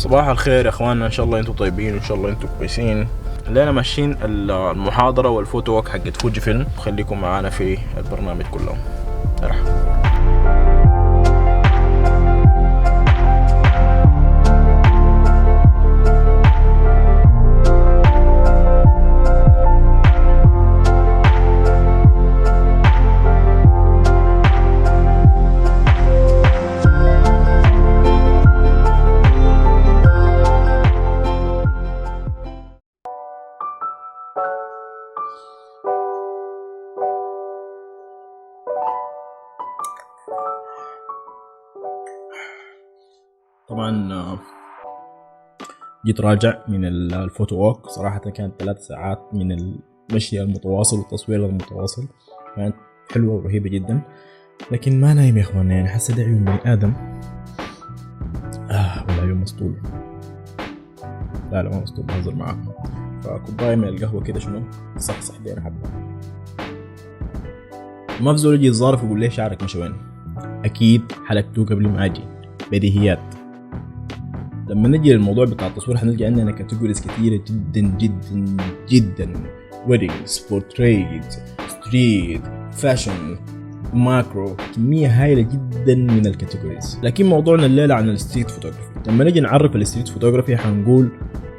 صباح الخير يا اخواننا، ان شاء الله انتم طيبين وان شاء الله انتم كويسين. لنا ماشيين المحاضره والفوتو ووك حقت فوجي فيلم، خليكم معانا في البرنامج كله. مرحبا. طبعا جيت راجع من الفوتو ووك، صراحة كانت 3 ساعات من المشي المتواصل والتصوير المتواصل، كانت حلوة ورهيبة جدا. لكن ما نايم يا اخوانا، يعني حاسة ده عيون بني ادم ولا عيون مسطول. لا ما مسطول، بهزر معاكم. فكوباية من القهوة كده شنو صح دير حبة. ما في زول يجي يتظارف ويقول لي شعرك مشى وين؟ اكيد حلقته قبل ما اجي، بديهيات. لما نجي للموضوع بتاع التصوير حنلقى عندنا كاتيجوريز كتيرة جدا جدا جدا: ويدنجز، بورتريت، ستريت، فاشن، ماكرو، كمية هائلة جدا من الكاتيجوريز. لكن موضوعنا الليلة عن الستريت فوتوغرافي. لما نجي نعرف الستريت فوتوغرافي حنقول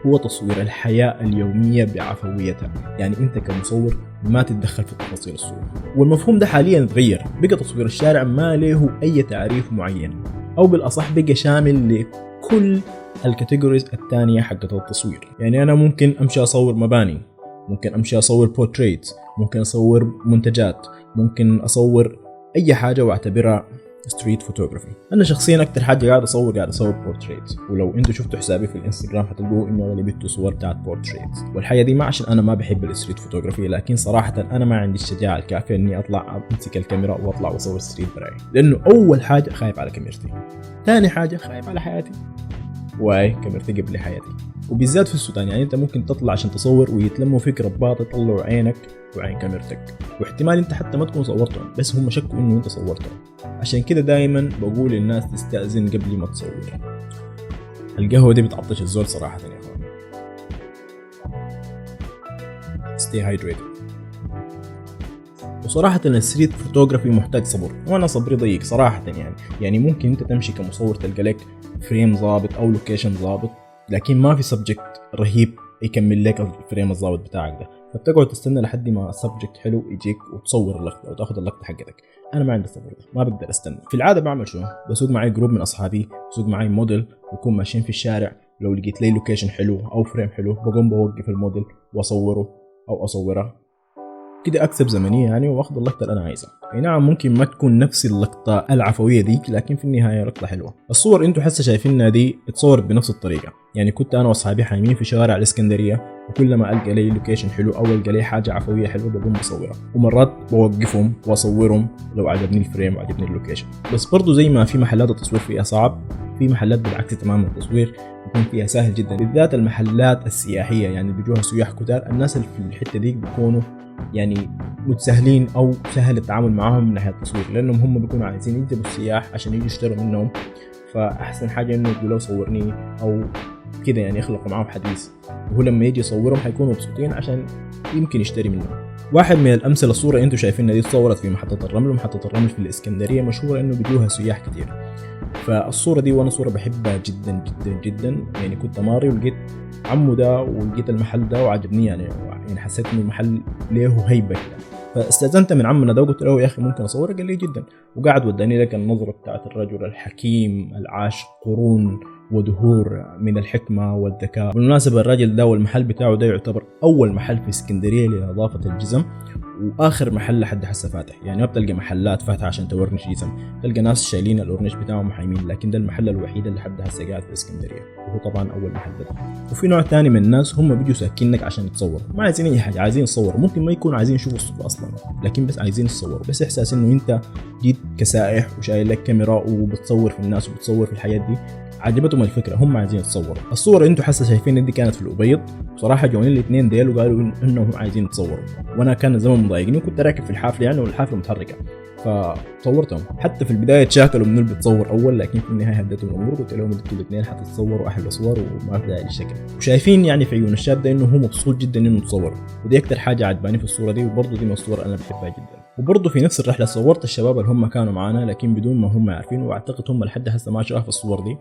هو تصوير الحياة اليومية بعفويتها، يعني انت كمصور ما تتدخل في تفاصيل الصورة. والمفهوم ده حاليا اتغير، بقى تصوير الشارع ما له اي تعريف معين، او بالاصح بقى شامل لكل الكاتيجوريز الثانية حقت التصوير. يعني انا ممكن امشي اصور مباني، ممكن امشي اصور بورتريت، ممكن اصور منتجات، ممكن اصور اي حاجة واعتبرها ستريت فوتوغرافي. انا شخصيا اكتر حاجه قاعد اصور بورتريت، ولو انتوا شفتوا حسابي في الانستغرام حتلقوا انه اغلبيته صور بتاعت بورتريت. والحقيقه دي ما عشان انا ما بحب الستريت فوتوغرافي، لكن صراحه انا ما عندي الشجاعه الكافيه اني اطلع امسك الكاميرا واطلع واصور ستريت براي، لانه اول حاجه خايف على كاميرتي، ثاني حاجه خايف على حياتي، واي كاميرتي قبل حياتي. وبالذات في السودان، يعني انت ممكن تطلع عشان تصور ويتلموا فيك رباط يطلعوا عينك وعين كاميرتك، واحتمال انت حتى ما تكون صورتهم بس هم شكوا انه انت صورتهم. عشان كده دايما بقول للناس تستأذن قبل ما تصور. القهوة دي بتعطش الزول صراحة يا اخوان. stay hydrated. وصراحة الستريت فوتوغرافي محتاج صبر، وانا صبري ضيق صراحة. يعني ممكن انت تمشي كمصور تلقى لك فريم ضابط او لوكيشن ضابط، لكن ما في سبجكت رهيب يكمل لك الفريم الضابط بتاعك ده، فبتقعد تستنى لحد ما السبجكت حلو يجيك وتصور اللقطة وتاخذ اللقطة حقتك. انا ما عندي الصبر ده، ما بقدر استنى. في العادة بعمل شنو؟ بسوق معي جروب من اصحابي، بسوق معي موديل، بكون ماشيين في الشارع، لو لقيت لي لوكيشن حلو او فريم حلو بقوم بوقف الموديل واصوره او اصورها كده، اكسب زمنيه يعني واخذ اللقطه اللي انا عايزها. اي نعم ممكن ما تكون نفس اللقطه العفويه ديك، لكن في النهايه لقطه حلوه. الصور انتوا حسه شايفينها دي اتصورت بنفس الطريقه، يعني كنت انا واصحابي حايمين في شوارع الاسكندريه، وكل ما القى لي لوكيشن حلو او القى لي حاجه عفويه حلوه بقوم بصورها، ومرات بوقفهم واصورهم لو عجبني الفريم وعجبني اللوكيشن. بس برضو زي ما في محلات التصوير فيها صعب، في محلات بالعكس تماما التصوير بيكون فيها سهل جدا، بالذات المحلات السياحيه، يعني بيجوها سياح كتار. الناس اللي في الحته دي بيكونوا يعني متسهلين او سهل التعامل معاهم من ناحيه التصوير، لانهم هم بيكونوا عايزين يجذبوا السياح عشان يجوا يشتروا منهم. فاحسن حاجه انه يقولوا صورني او كده، يعني يخلقوا معاهم حديث، وهو لما يجي يصورهم حيكونوا مبسوطين عشان يمكن يشتري منهم. واحد من الامثله الصوره انتم شايفينها دي تصورت في محطه الرمل، ومحطه الرمل في الاسكندريه مشهوره انه بيجوها سياح كتير. فالصوره دي وانا صوره بحبها جدا جدا جدا، يعني كنت ماري ولقيت عمو ده ولقيت المحل ده وعجبني، يعني حسيت انه المحل له هيبه كده، فاستاذنت من عمنا ده وقلت له يا اخي ممكن اصور؟ قال لي جدا، وقعد وداني لك النظره بتاعت الرجل الحكيم العاش قرون ودهور من الحكمه والذكاء. بالمناسبه الراجل ده والمحل بتاعه ده يعتبر اول محل في اسكندريه لنظافه الجزم، واخر محل لحد هسه فاتح. يعني ما بتلقى محلات فاتحه عشان تورنش جسم، تلقى ناس شايلين الاورنش بتاعهم محايمين، لكن ده المحل الوحيد اللي لحد هسه قاعد في اسكندريه، وهو طبعا اول محل بدأ. وفي نوع ثاني من الناس هم بيجوا ساكنك عشان يتصوروا، ما عايزين اي حاجه، عايزين يصوروا، ممكن ما يكونوا عايزين يشوفوا الصوره اصلا، لكن بس عايزين يصوروا، بس احساس انه انت جيت كسائح وشايل لك كاميرا وبتصور في الناس وبتصور في الحياه دي، عجبتهم الفكره، هم عايزين يتصوروا. الصور انتوا حاسه شايفين دي كانت في الابيض، بصراحه جوني الاثنين ديل وقالوا انهم عايزين يتصوروا، وانا كان زمان مضايقني وكنت راكب في الحافله يعني، والحافله متحركه، فصورتهم. حتى في البدايه تشاكلوا من اللي بتصور اول، لكن في النهايه هديتهم الامور قلت لهم انتوا الاثنين حتتصوروا احلى صور وما في داعي للشكل. وشايفين يعني في عيون الشاب ده انه هو مبسوط جدا انه تصور، ودي اكثر حاجه عجباني في الصوره دي، وبرضه دي من الصور انا بحبها جدا. وبرضه في نفس الرحله صورت الشباب اللي هم كانوا معانا لكن بدون ما هم عارفين، واعتقد هم لحد هسه ما شافوا الصور دي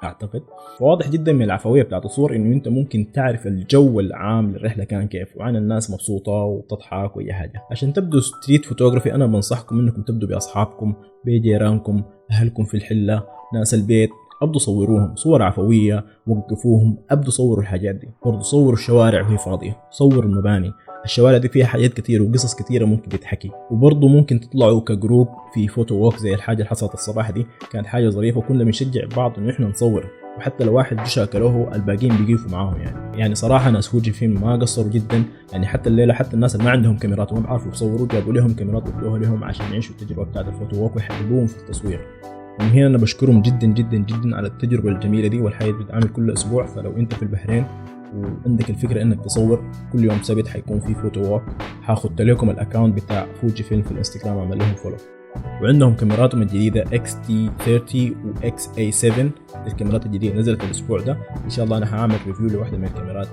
اعتقد. فواضح جدا من العفويه بتاعت الصور انه انت ممكن تعرف الجو العام للرحله كان كيف، وعن الناس مبسوطه وبتضحك واي حاجه. عشان تبدوا ستريت فوتوغرافي انا بنصحكم انكم تبدوا باصحابكم، بجيرانكم، اهلكم في الحله، ناس البيت، ابدوا صوروهم صور عفويه، وقفوهم، ابدوا صوروا الحاجات دي. برضو صوروا الشوارع وهي فاضيه، صوروا المباني، الشوارع دي فيها حاجات كتير وقصص كتيره ممكن تتحكي. وبرضه ممكن تطلعوا كجروب في فوتو ووك زي الحاجه اللي حصلت الصباح دي، كانت حاجه ظريفه وكنا بنشجع بعض انه احنا نصور، وحتى لو واحد جشا كلوه الباقيين بيقفوا معاه. يعني صراحه ناس فوجي فيلم ما قصروا جدا، يعني حتى الليله حتى الناس اللي ما عندهم كاميرات وما بيعرفوا يصوروا جابوا لهم كاميرات وادوها لهم عشان يعيشوا التجربه بتاعت الفوتو ووك ويحببوهم في التصوير. ومن هنا انا بشكرهم جدا جدا جدا على التجربه الجميله دي، والحياه بتتعمل كل اسبوع. فلو انت في البحرين وعندك الفكره انك تصور كل يوم سبت حيكون في فوتو ووك، هاخد لكم الاكونت بتاع فوجي فيلم في الانستغرام، اعمل لهم فولو. وعندهم كاميراتهم الجديده XT30 و XA7، الكاميرات الجديده نزلت الاسبوع ده ان شاء الله. انا هعمل ريفيو لواحده من الكاميرات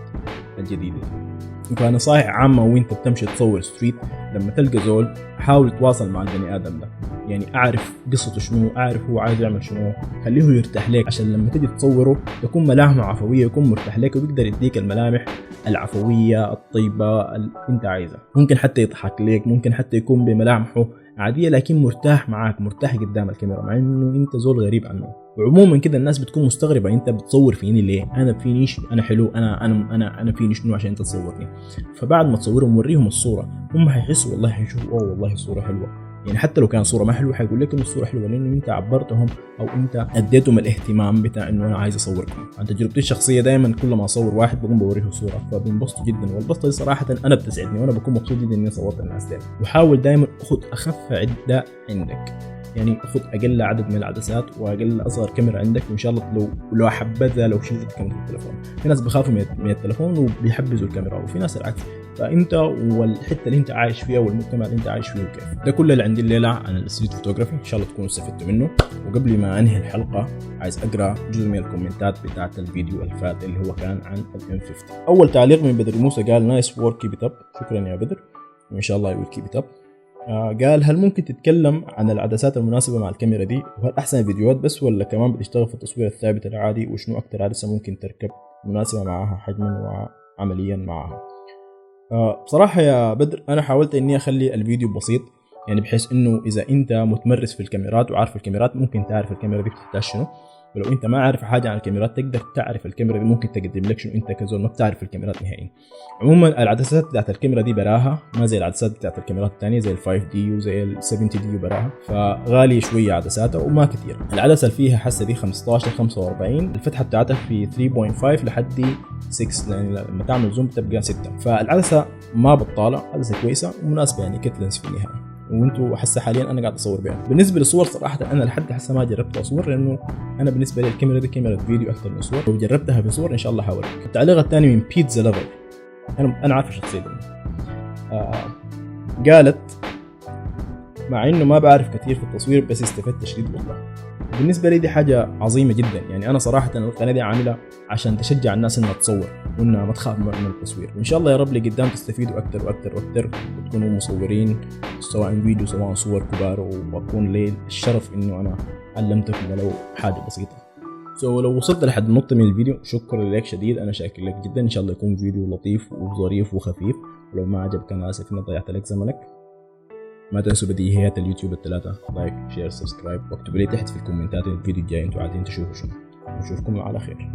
الجديده. فنصائح عامه وانت بتمشي تصور ستريت، لما تلقى زول حاول تواصل مع البني ادم ده، يعني اعرف قصته شنو، اعرف هو عايز يعمل شنو، خليه يرتاح لك عشان لما تيجي تصوره تكون ملامحه عفويه، يكون مرتاح لك ويقدر يديك الملامح العفويه الطيبه اللي انت عايزها. ممكن حتى يضحك لك، ممكن حتى يكون بملامحه عاديه لكن مرتاح معاك، مرتاح قدام الكاميرا مع انه انت زول غريب عنه. وعموما كده الناس بتكون مستغربه انت بتصور فيني ليه، انا فينيش، انا حلو، انا فيني شنو عشان انت تصورني. فبعد ما تصورهم وريهم الصوره هم حيحسوا والله، حيشوفوا اوه والله الصوره حلوه. يعني حتى لو كان صوره ما حلوه حيقول لك انه الصوره حلوه لانه انت عبرتهم او انت اديتهم الاهتمام بتاع انه انا عايز اصوركم. عن تجربتي الشخصيه دايما كل ما اصور واحد بقوم بوريه الصوره فبينبسطوا جدا، والبسطه دي صراحه انا بتسعدني وانا بكون مبسوط جدا اني صورت الناس دي. وحاول دايما خذ اخف عده عندك، يعني خذ اقل عدد من العدسات واقل اصغر كاميرا عندك، وان شاء الله لو حبذا لو شلت كاميرا التليفون. في ناس بيخافوا من التليفون وبيحبذوا الكاميرا، وفي ناس العكس. فانت والحته اللي انت عايش فيها والمجتمع اللي انت عايش فيه وكيف. ده كل اللي عندي الليله عن الستريت فوتوغرافي، ان شاء الله تكونوا استفدتوا منه. وقبل ما انهي الحلقه عايز اقرا جزء من الكومنتات بتاعه الفيديو اللي فات اللي هو كان عن الام 50. اول تعليق من بدر موسى قال نايس وورك كيب ات اب، شكرا يا بدر وان شاء الله يو كيب ات اب. قال هل ممكن تتكلم عن العدسات المناسبة مع الكاميرا دي، وهل أحسن فيديوهات بس ولا كمان بتشتغل في التصوير الثابت العادي، وشنو أكتر عدسة ممكن تركب مناسبة معها حجما وعمليا معها. بصراحة يا بدر أنا حاولت إني أخلي الفيديو بسيط، يعني بحيث إنه إذا أنت متمرس في الكاميرات وعارف الكاميرات ممكن تعرف الكاميرا دي بتحتاج شنو، ولو انت ما عارف حاجه عن الكاميرات تقدر تعرف الكاميرا دي ممكن تقدم لك شنو انت كزول ما بتعرف الكاميرات نهائيا. عموما العدسات بتاعت الكاميرا دي براها ما زي العدسات بتاعت الكاميرات الثانيه زي ال5D وزي ال70D وبراها، فغالي شويه عدساتها وما كثير. العدسه اللي فيها حسه دي 15 45، الفتحه بتاعتها في 3.5 لحد 6، يعني لما تعمل زوم بتبقى 6. فالعدسه ما بطاله، عدسه كويسه ومناسبه يعني كتلنس في النهايه. وانتوا حسه حاليا انا قاعد اصور بها. بالنسبه للصور صراحه انا لحد هسه ما جربت اصور، لانه انا بالنسبه لي الكاميرا دي كاميرا فيديو اكثر من صور. لو جربتها في صور ان شااء الله هوريك. التعليق الثاني من بيتزا لافر، انا عارف شخصيته. قالت مع انه ما بعرف كثير في التصوير بس استفدت شديد والله. بالنسبه لي دي حاجه عظيمه جدا، يعني انا صراحه القناه دي عاملها عشان تشجع الناس انها تصور وانها ما تخاف من التصوير، وان شاء الله يا رب لقدام تستفيدوا اكثر واكثر واكثر وتكونوا مصورين سواء فيديو سواء صور كبار، واكون لي الشرف انه انا علمتكم ولو حاجه بسيطه. لو وصلت لحد النقطه من الفيديو شكرا لك شديد، انا شاكر لك جدا. ان شاء الله يكون فيديو لطيف وظريف وخفيف، ولو ما عجبك انا اسف اني ضيعت لك زمنك. ما تنسوا بديهيات اليوتيوب الثلاثة، لايك شير سبسكرايب، واكتبوا لي تحت في الكومنتات الفيديو الجاي انتوا عايزين تشوفوا شنو. ونشوفكم على خير.